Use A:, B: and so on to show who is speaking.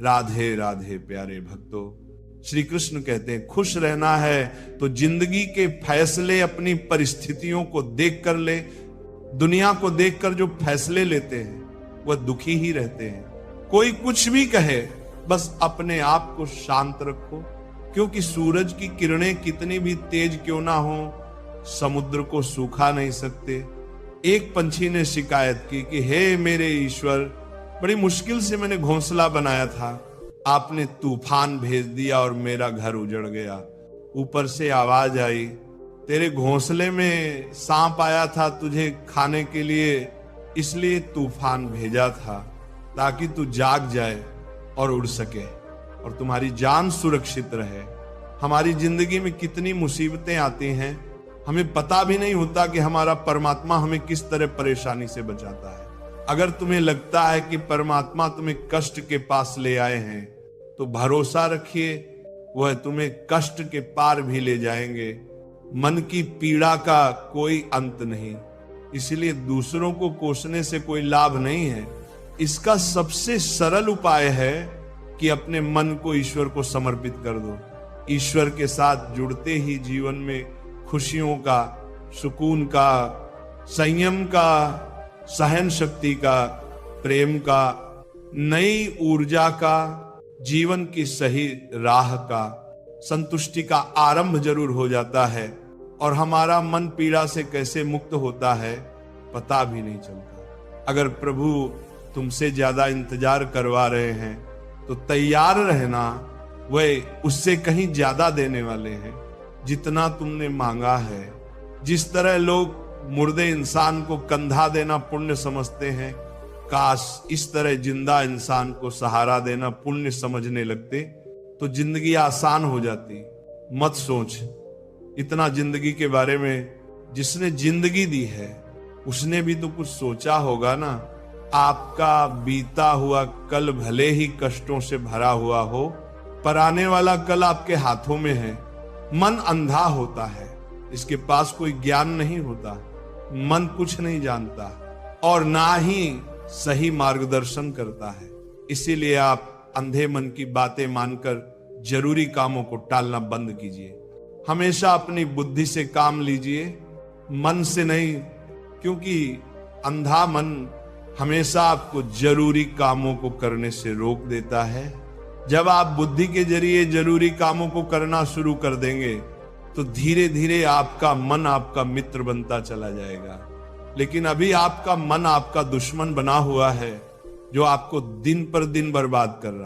A: राधे राधे प्यारे भक्तों, श्री कृष्ण कहते हैं खुश रहना है तो जिंदगी के फैसले अपनी परिस्थितियों को देख कर ले। दुनिया को देखकर जो फैसले लेते हैं वह दुखी ही रहते हैं। कोई कुछ भी कहे, बस अपने आप को शांत रखो, क्योंकि सूरज की किरणें कितनी भी तेज क्यों ना हो, समुद्र को सूखा नहीं सकते। एक पंछी ने शिकायत की कि हे मेरे ईश्वर, बड़ी मुश्किल से मैंने घोंसला बनाया था, आपने तूफान भेज दिया और मेरा घर उजड़ गया। ऊपर से आवाज आई, तेरे घोंसले में सांप आया था तुझे खाने के लिए, इसलिए तूफान भेजा था ताकि तू जाग जाए और उड़ सके और तुम्हारी जान सुरक्षित रहे। हमारी जिंदगी में कितनी मुसीबतें आती हैं, हमें पता भी नहीं होता कि हमारा परमात्मा हमें किस तरह परेशानी से बचाता है। अगर तुम्हें लगता है कि परमात्मा तुम्हें कष्ट के पास ले आए हैं, तो भरोसा रखिए वह तुम्हें कष्ट के पार भी ले जाएंगे। मन की पीड़ा का कोई अंत नहीं, इसलिए दूसरों को कोसने से कोई लाभ नहीं है। इसका सबसे सरल उपाय है कि अपने मन को ईश्वर को समर्पित कर दो। ईश्वर के साथ जुड़ते ही जीवन में खुशियों का, सुकून का, संयम का, सहन शक्ति का, प्रेम का, नई ऊर्जा का, जीवन की सही राह का, संतुष्टि का आरंभ जरूर हो जाता है। और हमारा मन पीड़ा से कैसे मुक्त होता है पता भी नहीं चलता। अगर प्रभु तुमसे ज्यादा इंतजार करवा रहे हैं तो तैयार रहना, वह उससे कहीं ज्यादा देने वाले हैं जितना तुमने मांगा है। जिस तरह लोग मुर्दे इंसान को कंधा देना पुण्य समझते हैं, काश इस तरह जिंदा इंसान को सहारा देना पुण्य समझने लगते तो जिंदगी आसान हो जाती। मत सोच इतना जिंदगी के बारे में, जिसने जिंदगी दी है उसने भी तो कुछ सोचा होगा ना। आपका बीता हुआ कल भले ही कष्टों से भरा हुआ हो, पर आने वाला कल आपके हाथों में है। मन अंधा होता है, इसके पास कोई ज्ञान नहीं होता। मन कुछ नहीं जानता और ना ही सही मार्गदर्शन करता है। इसीलिए आप अंधे मन की बातें मानकर जरूरी कामों को टालना बंद कीजिए। हमेशा अपनी बुद्धि से काम लीजिए, मन से नहीं, क्योंकि अंधा मन हमेशा आपको जरूरी कामों को करने से रोक देता है। जब आप बुद्धि के जरिए जरूरी कामों को करना शुरू कर देंगे तो धीरे धीरे आपका मन आपका मित्र बनता चला जाएगा। लेकिन अभी आपका मन आपका दुश्मन बना हुआ है, जो आपको दिन पर दिन बर्बाद कर रहा है।